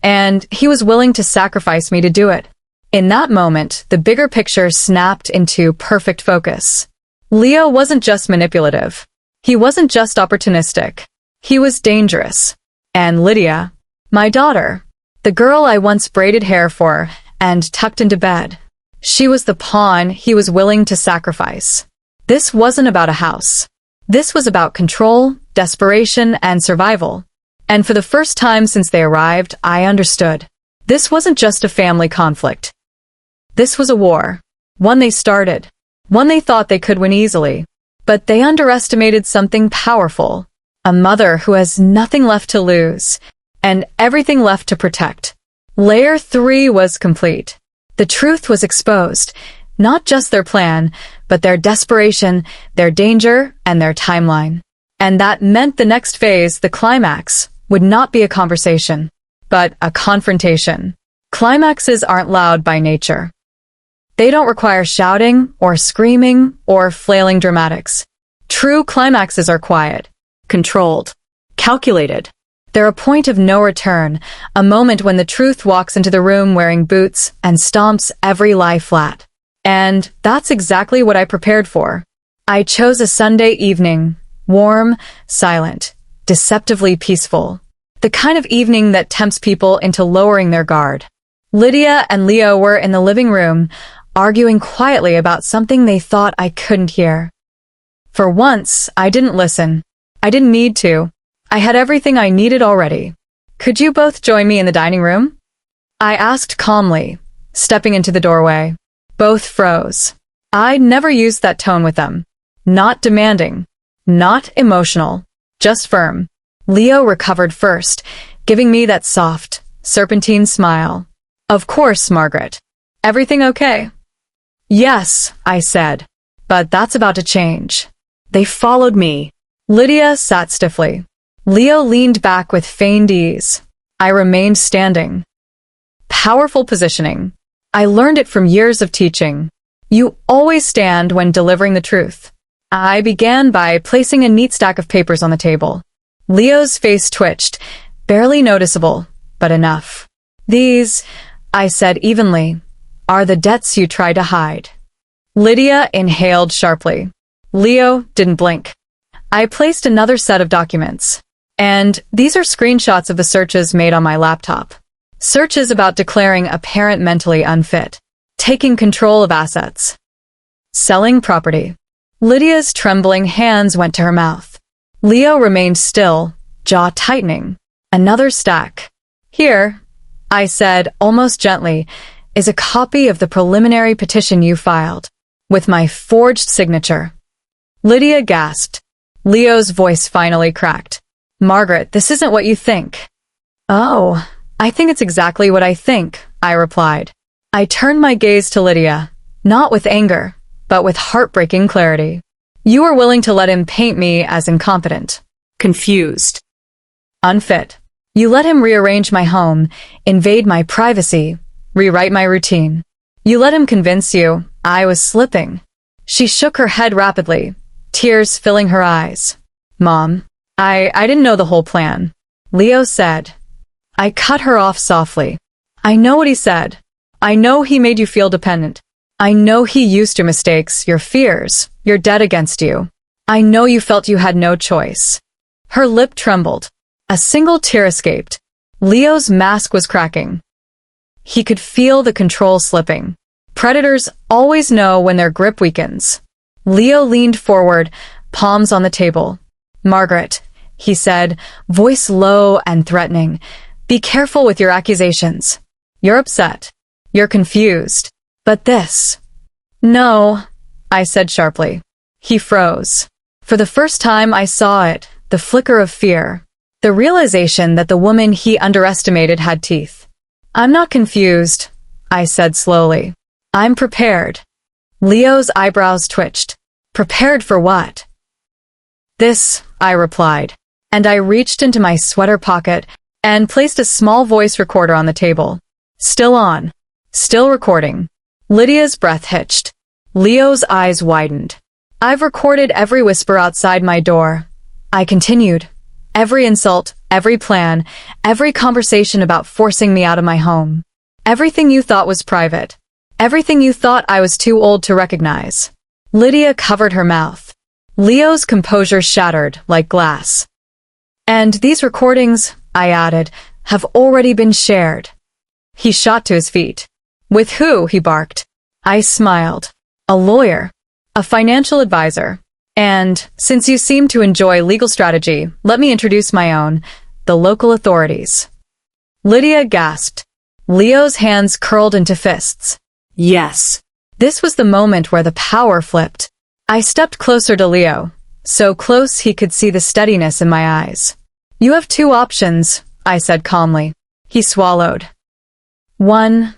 And he was willing to sacrifice me to do it. In that moment, the bigger picture snapped into perfect focus. Leo wasn't just manipulative. He wasn't just opportunistic. He was dangerous. And Lydia, my daughter, the girl I once braided hair for and tucked into bed, she was the pawn he was willing to sacrifice. This wasn't about a house. This was about control, desperation, and survival. And for the first time since they arrived, I understood. This wasn't just a family conflict. This was a war. One they started. One they thought they could win easily. But they underestimated something powerful. A mother who has nothing left to lose, and everything left to protect. Layer 3 was complete. The truth was exposed. Not just their plan, but their desperation, their danger, and their timeline. And that meant the next phase, the climax, would not be a conversation, but a confrontation. Climaxes aren't loud by nature. They don't require shouting, or screaming, or flailing dramatics. True climaxes are quiet, controlled, calculated. They're a point of no return, a moment when the truth walks into the room wearing boots and stomps every lie flat. And that's exactly what I prepared for. I chose a Sunday evening, warm, silent, deceptively peaceful. The kind of evening that tempts people into lowering their guard. Lydia and Leo were in the living room, arguing quietly about something they thought I couldn't hear. For once, I didn't listen. I didn't need to. I had everything I needed already. "Could you both join me in the dining room?" I asked calmly, stepping into the doorway. Both froze. I'd never used that tone with them. Not demanding. Not emotional. Just firm. Leo recovered first, giving me that soft, serpentine smile. "Of course, Margaret. Everything okay?" "Yes," I said. "But that's about to change." They followed me. Lydia sat stiffly. Leo leaned back with feigned ease. I remained standing. Powerful positioning. I learned it from years of teaching. You always stand when delivering the truth. I began by placing a neat stack of papers on the table. Leo's face twitched, barely noticeable, but enough. These, I said evenly, are the debts you tried to hide. Lydia inhaled sharply. Leo didn't blink. I placed another set of documents. And these are screenshots of the searches made on my laptop. Searches about declaring a parent mentally unfit, taking control of assets, selling property. Lydia's trembling hands went to her mouth. Leo remained still, jaw tightening. Another stack. Here, I said, almost gently, is a copy of the preliminary petition you filed, with my forged signature. Lydia gasped. Leo's voice finally cracked. Margaret, this isn't what you think. Oh, I think it's exactly what I think, I replied. I turned my gaze to Lydia, not with anger, but with heartbreaking clarity. You were willing to let him paint me as incompetent, Confused. unfit. You let him rearrange my home, invade my privacy, rewrite my routine. You let him convince you I was slipping. She shook her head rapidly, tears filling her eyes. Mom, I didn't know the whole plan. Leo said. I cut her off softly. I know what he said. I know he made you feel dependent. I know he used your mistakes, your fears, your debt against you. I know you felt you had no choice. Her lip trembled. A single tear escaped. Leo's mask was cracking. He could feel the control slipping. Predators always know when their grip weakens. Leo leaned forward, palms on the table. Margaret, he said, voice low and threatening, be careful with your accusations. You're upset. You're confused. But this. No, I said sharply. He froze. For the first time I saw it, the flicker of fear. The realization that the woman he underestimated had teeth. I'm not confused, I said slowly. I'm prepared. Leo's eyebrows twitched. Prepared for what? This, I replied, and I reached into my sweater pocket and placed a small voice recorder on the table. Still on. Still recording. Lydia's breath hitched. Leo's eyes widened. I've recorded every whisper outside my door. I continued. Every insult, every plan, every conversation about forcing me out of my home. Everything you thought was private. Everything you thought I was too old to recognize. Lydia covered her mouth. Leo's composure shattered like glass. And these recordings, I added, have already been shared. He shot to his feet. With who? He barked. I smiled. A lawyer. A financial advisor. And, since you seem to enjoy legal strategy, let me introduce my own, the local authorities. Lydia gasped. Leo's hands curled into fists. Yes. This was the moment where the power flipped. I stepped closer to Leo, so close he could see the steadiness in my eyes. You have two options, I said calmly. He swallowed. One,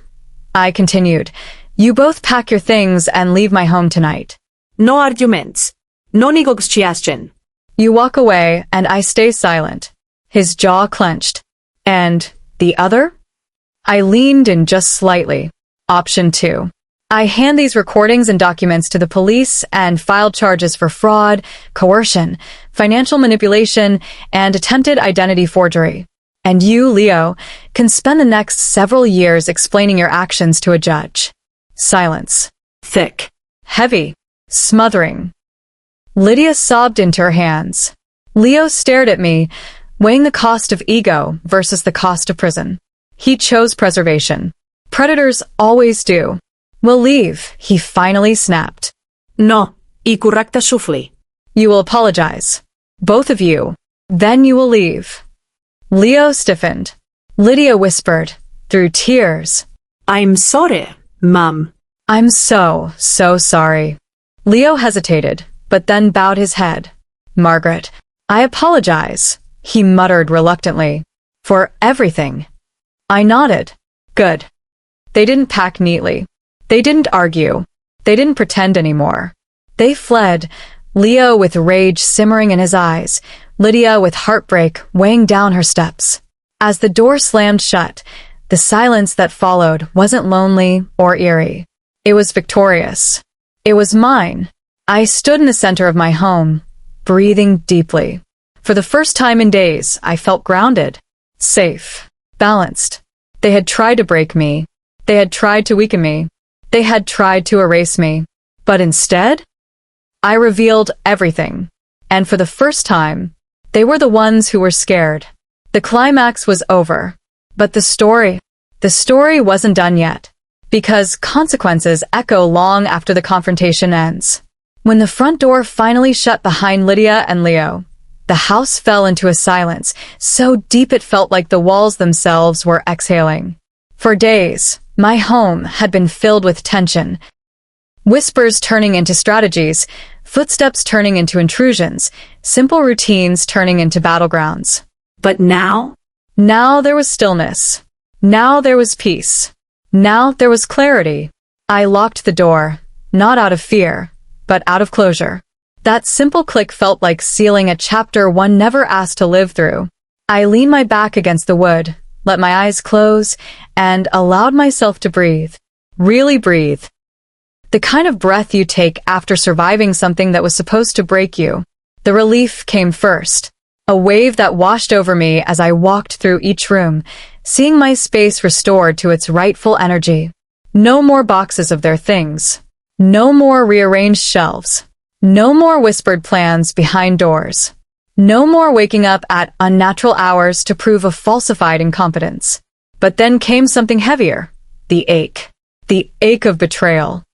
I continued. You both pack your things and leave my home tonight. No arguments. No negotiation. You walk away and I stay silent. His jaw clenched. And the other? I leaned in just slightly. Option 2. I hand these recordings and documents to the police and file charges for fraud, coercion, financial manipulation, and attempted identity forgery. And you, Leo, can spend the next several years explaining your actions to a judge. Silence. Thick. Heavy. Smothering. Lydia sobbed into her hands. Leo stared at me, weighing the cost of ego versus the cost of prison. He chose preservation. Predators always do. We'll leave, he finally snapped. No. I correcte sufli. You will apologize. Both of you. Then you will leave. Leo stiffened. Lydia whispered, through tears. I'm sorry, Mom. I'm so sorry. Leo hesitated, but then bowed his head. Margaret, I apologize, he muttered reluctantly. For everything. I nodded. Good. They didn't pack neatly. They didn't argue. They didn't pretend anymore. They fled, Leo with rage simmering in his eyes, Lydia with heartbreak weighing down her steps. As the door slammed shut, the silence that followed wasn't lonely or eerie. It was victorious. It was mine. I stood in the center of my home, breathing deeply. For the first time in days, I felt grounded, safe, balanced. They had tried to break me. They had tried to weaken me. They had tried to erase me. But instead, I revealed everything. And for the first time, they were the ones who were scared. The climax was over. But the story wasn't done yet. Because consequences echo long after the confrontation ends. When the front door finally shut behind Lydia and Leo, the house fell into a silence so deep it felt like the walls themselves were exhaling. For days, my home had been filled with tension. Whispers turning into strategies, footsteps turning into intrusions, simple routines turning into battlegrounds. But now? Now there was stillness. Now there was peace. Now there was clarity. I locked the door, not out of fear, but out of closure. That simple click felt like sealing a chapter one never asked to live through. I leaned my back against the wood, let my eyes close, and allowed myself to breathe. Really breathe. The kind of breath you take after surviving something that was supposed to break you. The relief came first. A wave that washed over me as I walked through each room, seeing my space restored to its rightful energy. No more boxes of their things. No more rearranged shelves. No more whispered plans behind doors. No more waking up at unnatural hours to prove a falsified incompetence. But then came something heavier. The ache. The ache of betrayal.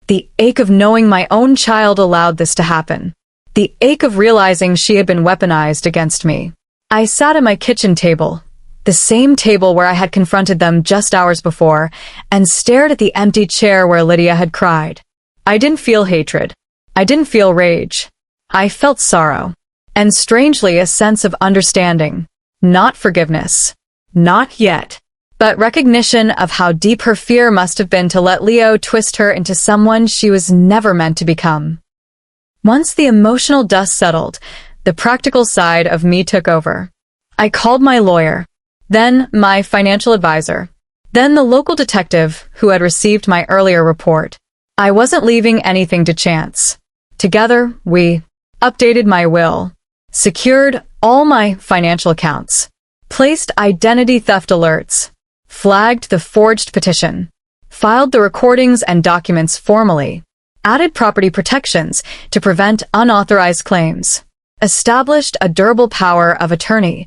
The ache of knowing my own child allowed this to happen. The ache of realizing she had been weaponized against me. I sat at my kitchen table, the same table where I had confronted them just hours before, and stared at the empty chair where Lydia had cried. I didn't feel hatred. I didn't feel rage. I felt sorrow. And strangely, a sense of understanding. Not forgiveness. Not yet. But recognition of how deep her fear must have been to let Leo twist her into someone she was never meant to become. Once the emotional dust settled, the practical side of me took over. I called my lawyer, then my financial advisor, then the local detective who had received my earlier report. I wasn't leaving anything to chance. Together, we updated my will, secured all my financial accounts, placed identity theft alerts, flagged the forged petition, filed the recordings and documents formally, added property protections to prevent unauthorized claims, established a durable power of attorney,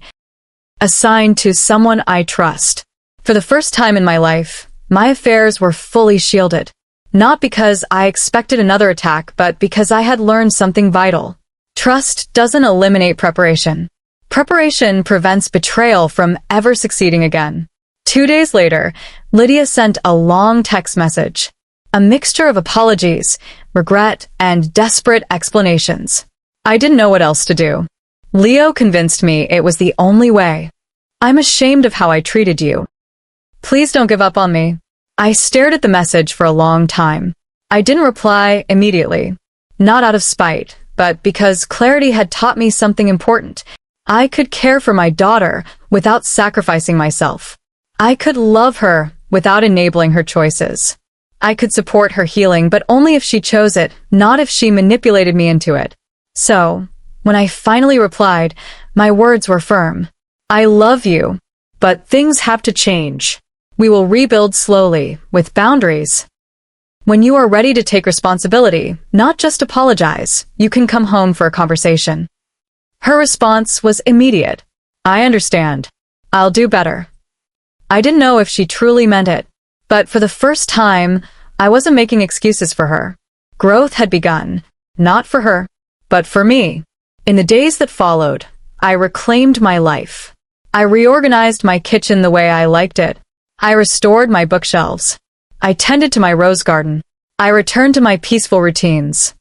assigned to someone I trust. For the first time in my life, my affairs were fully shielded. Not because I expected another attack, but because I had learned something vital. Trust doesn't eliminate preparation. Preparation prevents betrayal from ever succeeding again. 2 days later, Lydia sent a long text message. A mixture of apologies, regret, and desperate explanations. I didn't know what else to do. Leo convinced me it was the only way. I'm ashamed of how I treated you. Please don't give up on me. I stared at the message for a long time. I didn't reply immediately. Not out of spite, but because clarity had taught me something important. I could care for my daughter without sacrificing myself. I could love her without enabling her choices. I could support her healing, but only if she chose it, not if she manipulated me into it. So, when I finally replied, my words were firm. I love you, but things have to change. We will rebuild slowly, with boundaries. When you are ready to take responsibility, not just apologize, you can come home for a conversation. Her response was immediate. I understand. I'll do better. I didn't know if she truly meant it, but for the first time, I wasn't making excuses for her. Growth had begun, not for her, but for me. In the days that followed, I reclaimed my life. I reorganized my kitchen the way I liked it. I restored my bookshelves. I tended to my rose garden. I returned to my peaceful routines.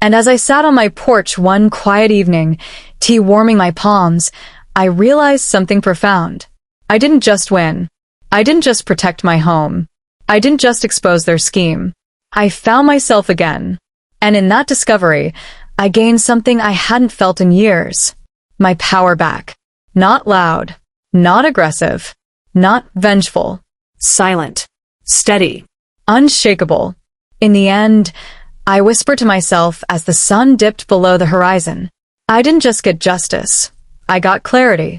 And as I sat on my porch one quiet evening, tea warming my palms, I realized something profound. I didn't just win. I didn't just protect my home. I didn't just expose their scheme. I found myself again. And in that discovery, I gained something I hadn't felt in years. my power back. Not loud, not aggressive, not vengeful, Silent. Steady. unshakable. In the end, I whispered to myself as the sun dipped below the horizon. I didn't just get justice. I got clarity.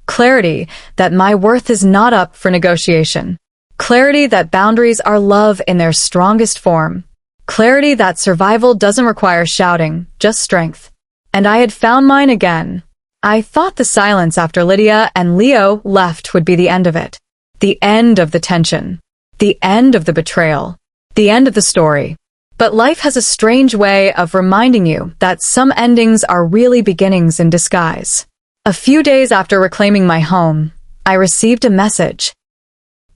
Clarity that my worth is not up for negotiation. Clarity that boundaries are love in their strongest form. Clarity that survival doesn't require shouting, just strength. And I had found mine again. I thought the silence after Lydia and Leo left would be the end of it. The end of the tension. The end of the betrayal. The end of the story. But life has a strange way of reminding you that some endings are really beginnings in disguise. A few days after reclaiming my home, I received a message.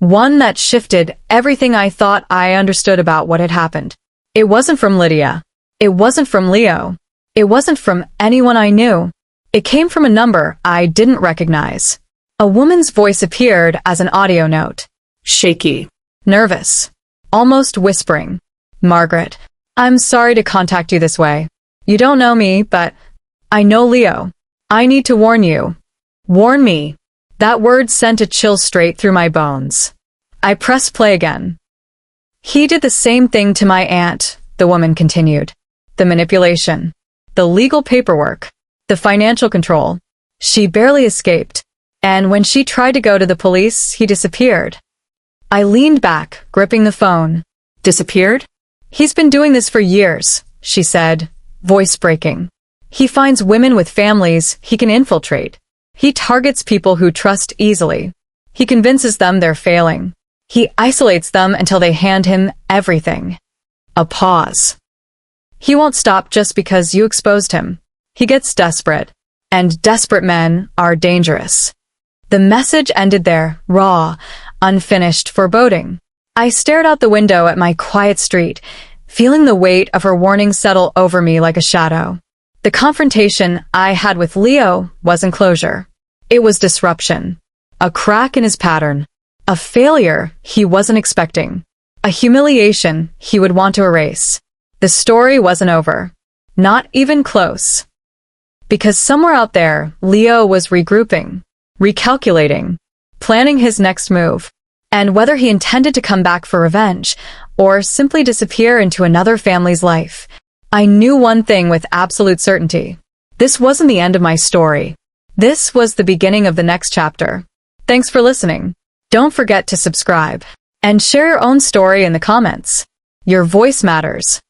One that shifted everything I thought I understood about what had happened. It wasn't from Lydia. It wasn't from Leo. It wasn't from anyone I knew. It came from a number I didn't recognize. A woman's voice appeared as an audio note. Shaky. Nervous. Almost whispering. Margaret, I'm sorry to contact you this way. You don't know me, but I know Leo. I need to warn you. Warn me. That word sent a chill straight through my bones. I pressed play again. He did the same thing to my aunt, the woman continued. The manipulation. The legal paperwork. The financial control. She barely escaped. And when she tried to go to the police, he disappeared. I leaned back, gripping the phone. Disappeared? He's been doing this for years, she said, voice breaking. He finds women with families he can infiltrate. He targets people who trust easily. He convinces them they're failing. He isolates them until they hand him everything. A pause. He won't stop just because you exposed him. He gets desperate. And desperate men are dangerous. The message ended there, raw, unfinished, foreboding. I stared out the window at my quiet street, feeling the weight of her warning settle over me like a shadow. The confrontation I had with Leo wasn't closure. It was disruption. A crack in his pattern. A failure he wasn't expecting. A humiliation he would want to erase. The story wasn't over. Not even close. Because somewhere out there, Leo was regrouping, recalculating, planning his next move. And whether he intended to come back for revenge, or simply disappear into another family's life, I knew one thing with absolute certainty. This wasn't the end of my story. This was the beginning of the next chapter. Thanks for listening. Don't forget to subscribe. And share your own story in the comments. Your voice matters.